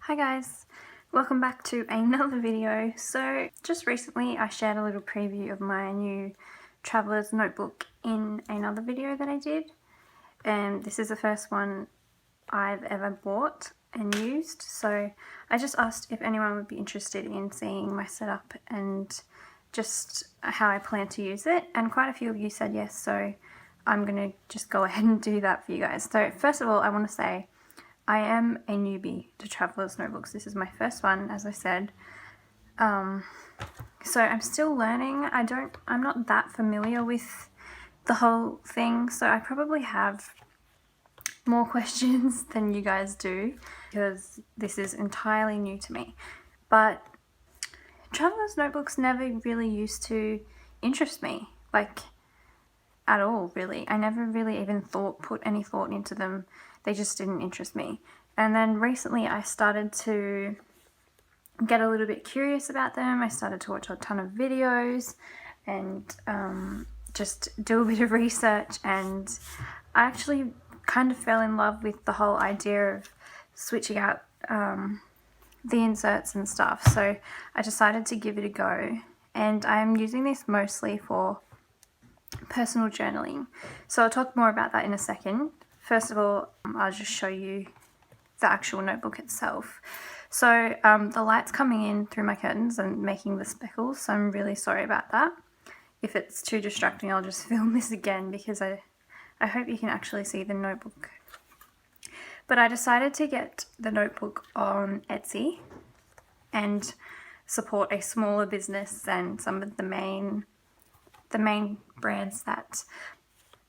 Hi guys, welcome back to another video. So just recently I shared a little preview of my new traveler's notebook in another video that I did, and this is the first one I've ever bought and used. So I just asked if anyone would be interested in seeing my setup and just how I plan to use it, and quite a few of you said yes, so I'm gonna just go ahead and do that for you guys. So first of all, I want to say I am a newbie to traveler's notebooks. This is my first one, as I said. So I'm still learning. I'm not that familiar with the whole thing, so I probably have more questions than you guys do because this is entirely new to me. But traveler's notebooks never really used to interest me, like at all, really. I never really even put any thought into them. They just didn't interest me. And then recently I started to get a little bit curious about them. I started to watch a ton of videos and just do a bit of research, and I actually kind of fell in love with the whole idea of switching out the inserts and stuff. So I decided to give it a go, and I'm using this mostly for personal journaling. So I'll talk more about that in a second. First of all, I'll just show you the actual notebook itself. So the light's coming in through my curtains and making the speckles, so I'm really sorry about that. If it's too distracting, I'll just film this again because I hope you can actually see the notebook. But I decided to get the notebook on Etsy and support a smaller business than some of the main brands that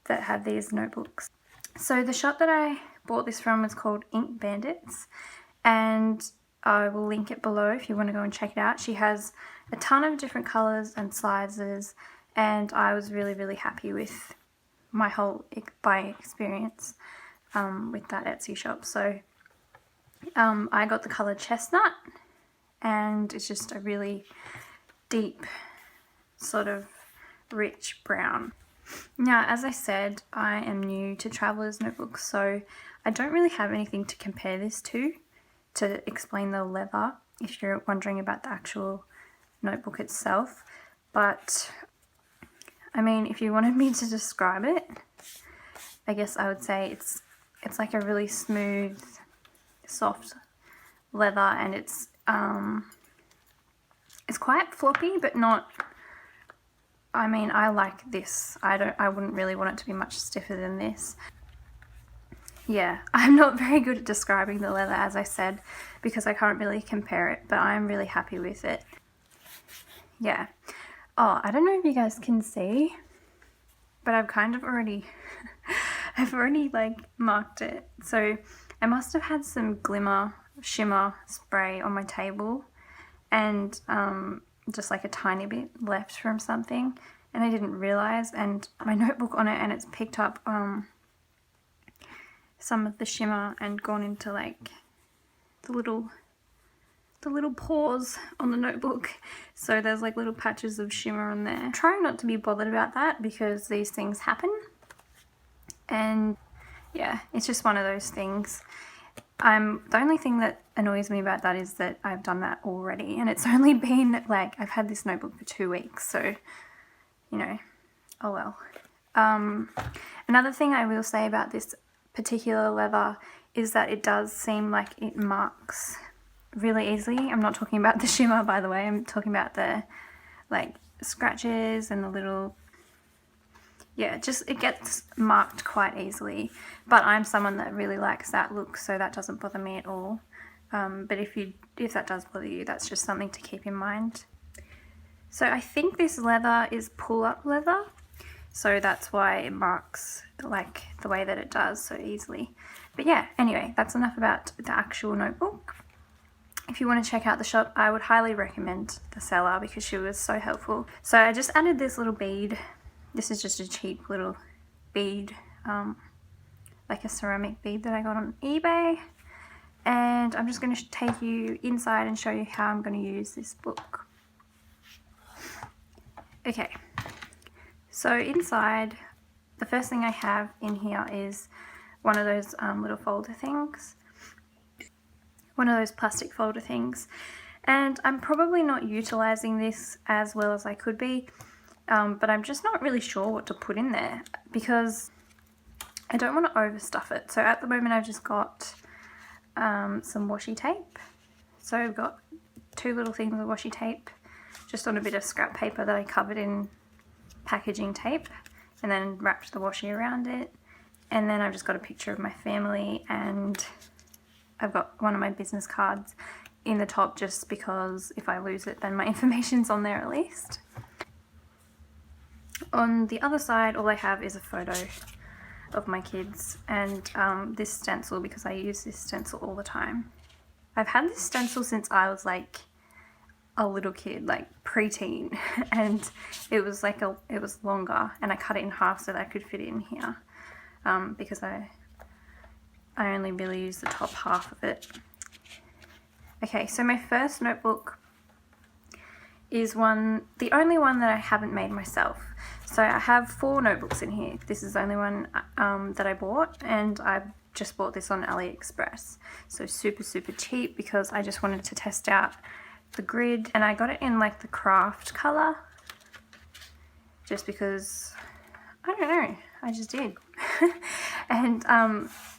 have these notebooks. So the shop that I bought this from is called Ink Bandits, and I will link it below if you want to go and check it out. She has a ton of different colours and sizes, and I was really happy with my whole buying experience with that Etsy shop. So I got the colour chestnut, and it's just a really deep sort of rich brown. Now, as I said, I am new to traveler's notebooks, so I don't really have anything to compare this to explain the leather, if you're wondering about the actual notebook itself. But I mean, if you wanted me to describe it, I guess I would say it's like a really smooth, soft leather, and it's quite floppy, but not. I mean, I like this. I wouldn't really want it to be much stiffer than this. Yeah, I'm not very good at describing the leather, as I said, because I can't really compare it, but I'm really happy with it. Yeah. Oh, I don't know if you guys can see, but I've kind of already, I've already like marked it. So I must have had some shimmer spray on my table, and just like a tiny bit left from something, and I didn't realize, and my notebook on it, and it's picked up some of the shimmer and gone into like the little pores on the notebook, so there's like little patches of shimmer on there. I'm trying not to be bothered about that because these things happen, and yeah, it's just one of those things. The only thing that annoys me about that is that I've done that already, and it's only been like, I've had this notebook for 2 weeks, so you know, oh well. Another thing I will say about this particular leather is that it does seem like it marks really easily. I'm not talking about the shimmer, by the way. I'm talking about the like scratches and the little, yeah, it gets marked quite easily, but I'm someone that really likes that look, so that doesn't bother me at all. But if that does bother you, that's just something to keep in mind. So I think this leather is pull-up leather, so that's why it marks like the way that it does so easily. But yeah, anyway, that's enough about the actual notebook. If you want to check out the shop, I would highly recommend the seller because she was so helpful. So I just added this little bead. This is just a cheap little bead, like a ceramic bead that I got on eBay. And I'm just going to take you inside and show you how I'm going to use this book. Okay, so inside, the first thing I have in here is one of those little folder things. one of those plastic folder things. And I'm probably not utilising this as well as I could be, but I'm just not really sure what to put in there because I don't want to overstuff it. So at the moment I've just got some washi tape. So I've got 2 little things of washi tape just on a bit of scrap paper that I covered in packaging tape and then wrapped the washi around it. And then I've just got a picture of my family, and I've got one of my business cards in the top just because if I lose it then my information's on there at least. On the other side all I have is a photo of my kids and this stencil because I use this stencil all the time. I've had this stencil since I was like a little kid, like preteen, and it was like it was longer, and I cut it in half so that I could fit it in here because I only really use the top half of it. Okay, so my first notebook is the only one that I haven't made myself. So I have 4 notebooks in here. This is the only one that I bought, and I just bought this on AliExpress. So super cheap because I just wanted to test out the grid, and I got it in like the craft color just because I don't know, I just did. And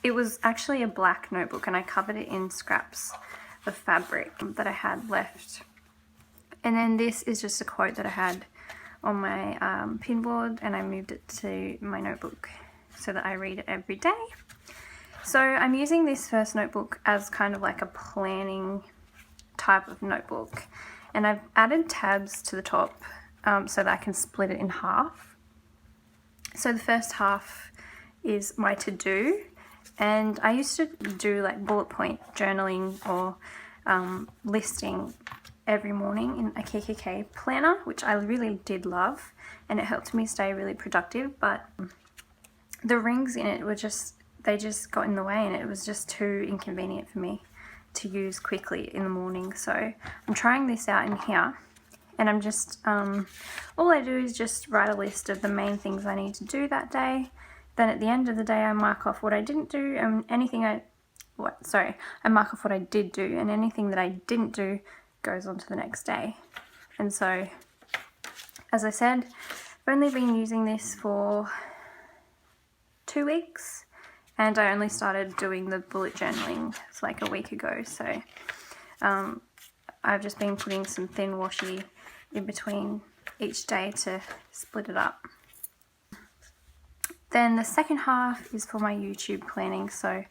it was actually a black notebook, and I covered it in scraps of fabric that I had left. And then this is just a quote that I had on my pinboard, and I moved it to my notebook so that I read it every day. So I'm using this first notebook as kind of like a planning type of notebook, and I've added tabs to the top so that I can split it in half. So the first half is my to-do, and I used to do like bullet point journaling or listing every morning in a KKK planner, which I really did love, and it helped me stay really productive, but the rings in it were they just got in the way, and it was just too inconvenient for me to use quickly in the morning. So I'm trying this out in here, and I'm just all I do is just write a list of the main things I need to do that day. Then at the end of the day I mark off what I didn't do, and I mark off what I did do, and anything that I didn't do goes on to the next day. And so, as I said, I've only been using this for 2 weeks, and I only started doing the bullet journaling like a week ago. So I've just been putting some thin washi in between each day to split it up. Then the second half is for my YouTube planning, so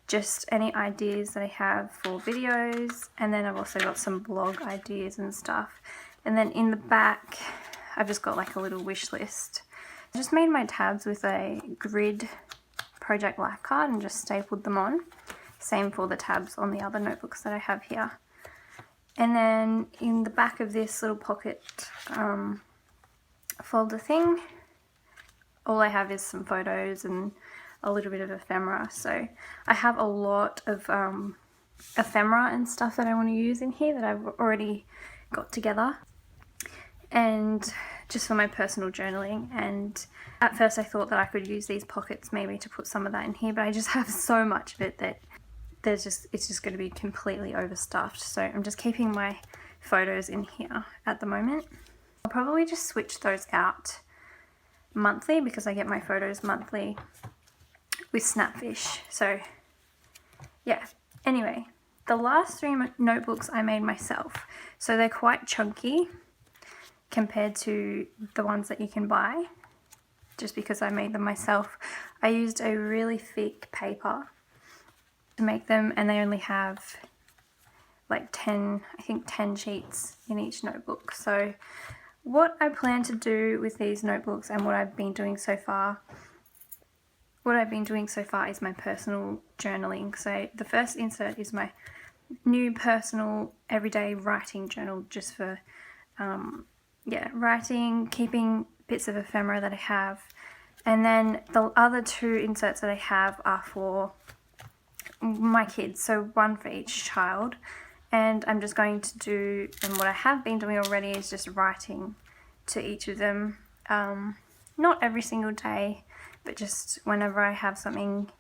just any ideas that I have for videos, and then I've also got some blog ideas and stuff. And then in the back I've just got like a little wish list. I just made my tabs with a grid project life card and just stapled them on. Same for the tabs on the other notebooks that I have here. And then in the back of this little pocket folder thing, all I have is some photos and a little bit of ephemera. So I have a lot of ephemera and stuff that I want to use in here that I've already got together, and just for my personal journaling. And at first I thought that I could use these pockets maybe to put some of that in here, but I just have so much of it that it's just going to be completely overstuffed. So I'm just keeping my photos in here at the moment. I'll probably just switch those out monthly because I get my photos monthly with Snapfish. So yeah, anyway, the last 3 notebooks I made myself, so they're quite chunky compared to the ones that you can buy. Just because I made them myself, I used a really thick paper to make them, and they only have like 10 sheets in each notebook. So what I plan to do with these notebooks and what I've been doing so far is my personal journaling. So the first insert is my new personal everyday writing journal, just for writing, keeping bits of ephemera that I have. And then the other 2 inserts that I have are for my kids, so one for each child. And I'm just going to do, and what I have been doing already is just writing to each of them, not every single day, but just whenever I have something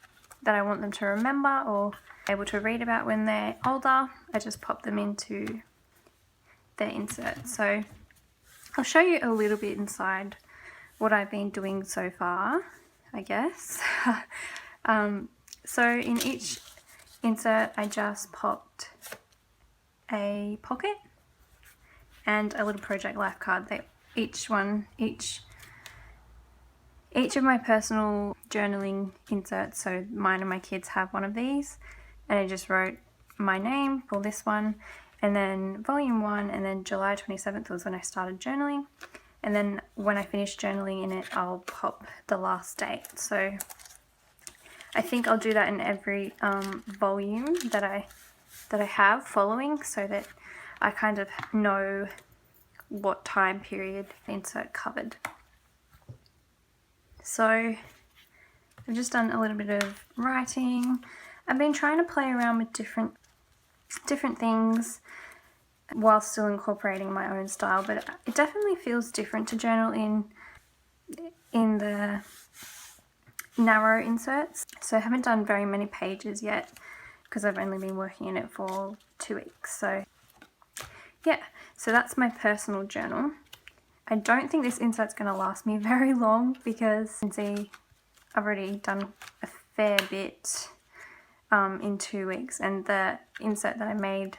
that I want them to remember, or able to read about when they're older, I just pop them into their insert. So I'll show you a little bit inside what I've been doing so far, I guess. So in each insert I just popped a pocket and a little Project Life card. Each of my personal journaling inserts, so mine and my kids have one of these, and I just wrote my name for this one, and then volume 1, and then July 27th was when I started journaling, and then when I finish journaling in it I'll pop the last date. So I think I'll do that in every volume that I have following, so that I kind of know what time period the insert covered. So I've just done a little bit of writing. I've been trying to play around with different things while still incorporating my own style, but it definitely feels different to journal in the narrow inserts. So I haven't done very many pages yet because I've only been working in it for 2 weeks. So yeah, so that's my personal journal. I don't think this insert's going to last me very long because you can see I've already done a fair bit in 2 weeks, and the insert that I made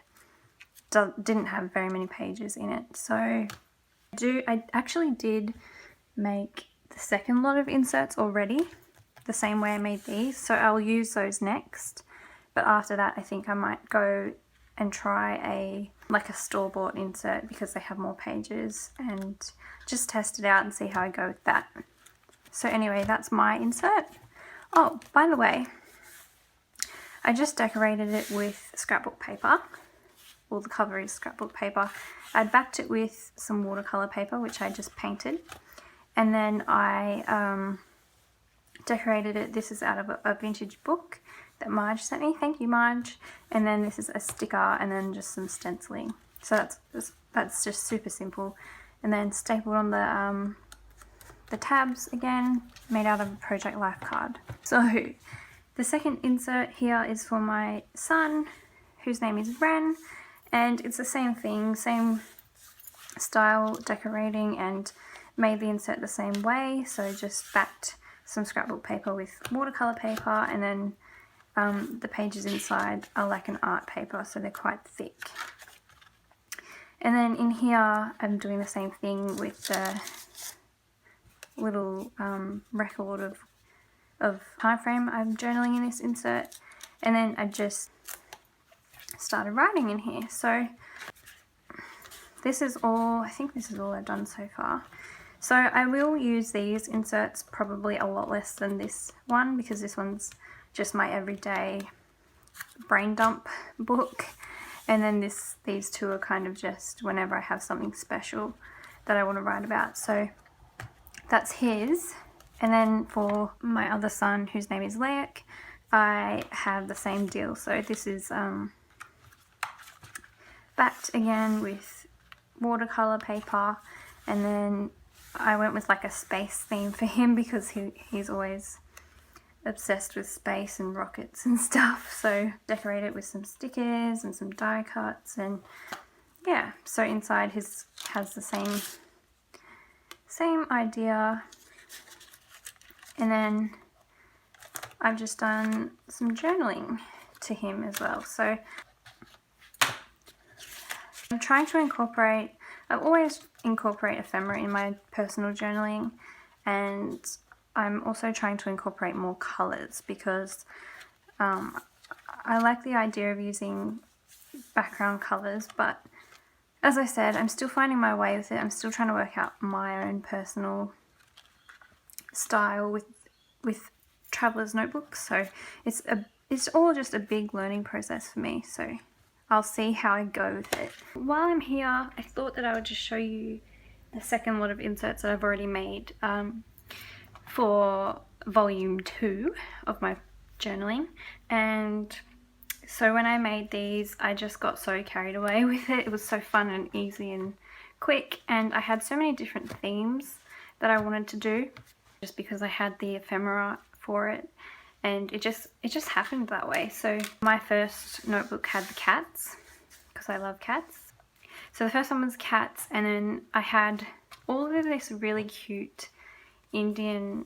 didn't have very many pages in it. So I actually did make the second lot of inserts already, the same way I made these, so I'll use those next. But after that I think I might go and try a store-bought insert because they have more pages, and just test it out and see how I go with that. So anyway, that's my insert. Oh, by the way, I just decorated it with scrapbook paper. Well, the cover is scrapbook paper. I backed it with some watercolor paper, which I just painted, and then I decorated it. This is out of a vintage book that Marge sent me. Thank you, Marge. And then this is a sticker, and then just some stenciling. So that's just super simple. And then stapled on the tabs again, made out of a Project Life card. So the second insert here is for my son, whose name is Ren, and it's the same thing, same style decorating, and made the insert the same way. So just backed some scrapbook paper with watercolor paper, and then the pages inside are like an art paper, so they're quite thick. And then in here I'm doing the same thing with the little record of time frame I'm journaling in this insert, and then I just started writing in here. So this is all, I think this is all I've done so far. So I will use these inserts probably a lot less than this one, because this one's just my everyday brain dump book, and then these two are kind of just whenever I have something special that I want to write about. So that's his. And then for my other son, whose name is Leik, I have the same deal. So this is backed again with watercolor paper, and then I went with like a space theme for him because he's always obsessed with space and rockets and stuff. So decorate it with some stickers and some die cuts, and yeah, so inside his has the same idea. And then I've just done some journaling to him as well. So I'm trying to incorporate, I always incorporate ephemera in my personal journaling, and I'm also trying to incorporate more colours because I like the idea of using background colours, but as I said, I'm still finding my way with it. I'm still trying to work out my own personal style with traveler's notebooks, so it's all just a big learning process for me, so I'll see how I go with it. While I'm here, I thought that I would just show you the second lot of inserts that I've already made for volume 2 of my journaling. And so when I made these, I just got so carried away with it. It was so fun and easy and quick, and I had so many different themes that I wanted to do just because I had the ephemera for it. and it just happened that way. So my first notebook had the cats, because I love cats. So the first one was cats, and then I had all of this really cute Indian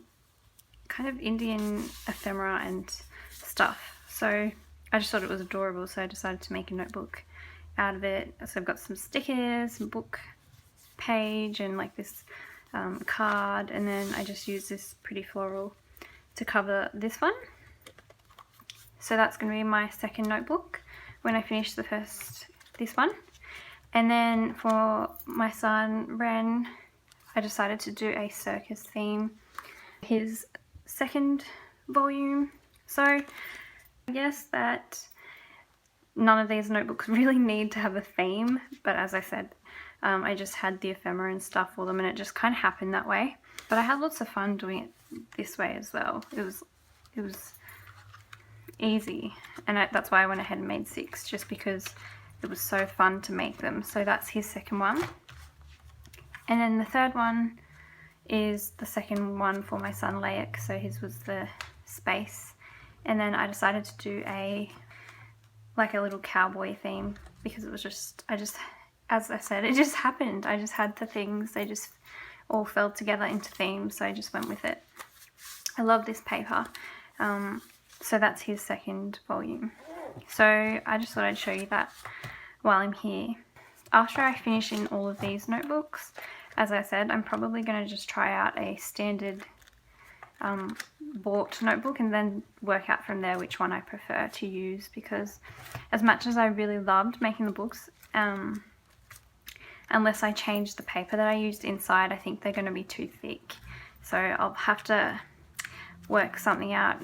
ephemera and stuff. So I just thought it was adorable, so I decided to make a notebook out of it. So I've got some stickers, some book page, and like this card, and then I just used this pretty floral to cover this one. So that's going to be my second notebook when I finish this one. And then for my son Ren, I decided to do a circus theme, his second volume. So I guess that none of these notebooks really need to have a theme, but as I said, I just had the ephemera and stuff for them, and it just kind of happened that way. But I had lots of fun doing it this way as well. It was easy, and that's why I went ahead and made 6, just because it was so fun to make them. So that's his second one. And then the third one is the second one for my son Laik, so his was the space. And then I decided to do a little cowboy theme, because it was just, as I said, it just happened. I just had the things, they just all fell together into themes, so I just went with it. I love this paper. So that's his second volume. So I just thought I'd show you that while I'm here. After I finish in all of these notebooks, as I said, I'm probably going to just try out a standard bought notebook and then work out from there which one I prefer to use, because as much as I really loved making the books, unless I change the paper that I used inside, I think they're going to be too thick. So I'll have to work something out,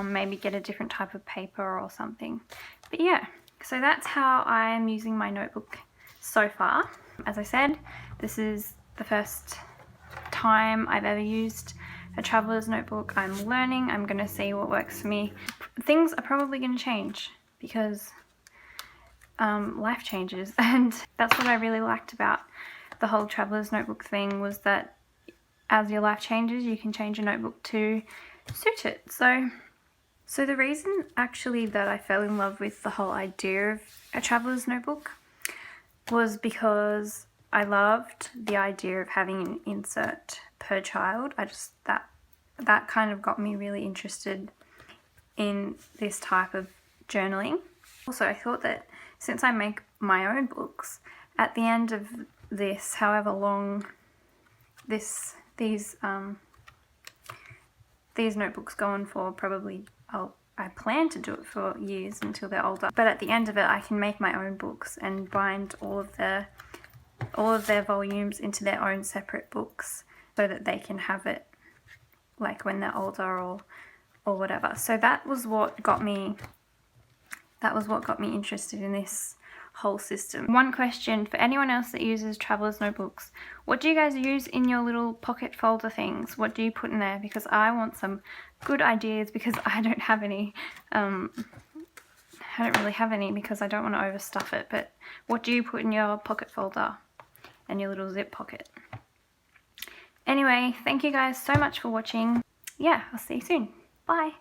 maybe get a different type of paper or something. But yeah, so that's how I am using my notebook so far. As I said, this is the first time I've ever used a traveler's notebook. I'm learning. I'm going to see what works for me. Things are probably going to change because life changes, and that's what I really liked about the whole traveler's notebook thing, was that as your life changes, you can change your notebook to suit it. So the reason actually that I fell in love with the whole idea of a traveler's notebook was because I loved the idea of having an insert per child. That kind of got me really interested in this type of journaling. Also, I thought that since I make my own books, at the end of this, however long these notebooks go on for, probably I plan to do it for years until they're older. But at the end of it, I can make my own books and bind all of their volumes into their own separate books, so that they can have it like when they're older or whatever. So that was what got me interested in this whole system. One question for anyone else that uses traveler's notebooks: what do you guys use in your little pocket folder things? What do you put in there? Because I want some good ideas, because I don't have any. I don't really have any, because I don't want to overstuff it. But what do you put in your pocket folder and your little zip pocket? Anyway, thank you guys so much for watching. Yeah, I'll see you soon. Bye.